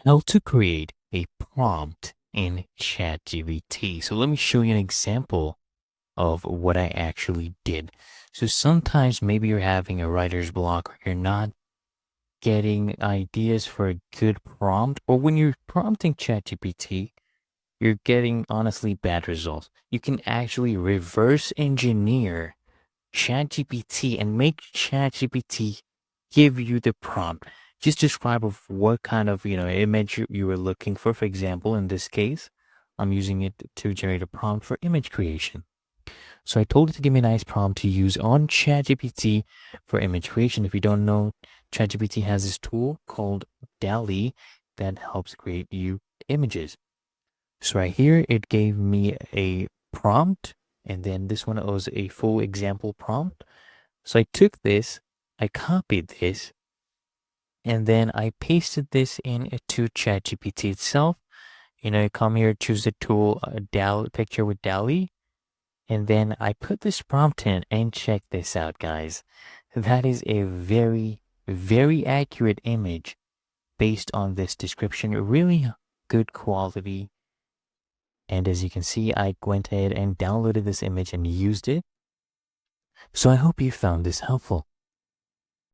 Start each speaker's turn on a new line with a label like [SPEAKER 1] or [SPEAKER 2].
[SPEAKER 1] How to create a prompt in ChatGPT. So let me show you an example of what I actually did. So sometimes maybe you're having a writer's block or you're not getting ideas for a good prompt, or when you're prompting ChatGPT, you're getting honestly bad results. You can actually reverse engineer ChatGPT and make ChatGPT give you the prompt. Just describe of what kind of image you were looking for. For example, in this case, I'm using it to generate a prompt for image creation. So I told it to give me a nice prompt to use on ChatGPT for image creation. If you don't know, ChatGPT has this tool called DALL-E that helps create you images. So right here, it gave me a prompt, and then this one was a full example prompt. So I took this, I copied this, and then I pasted this into ChatGPT itself. You come here, choose the tool, picture with DALL-E, and then I put this prompt in and check this out, guys. That is a very, very accurate image based on this description. Really good quality. And as you can see, I went ahead and downloaded this image and used it. So I hope you found this helpful.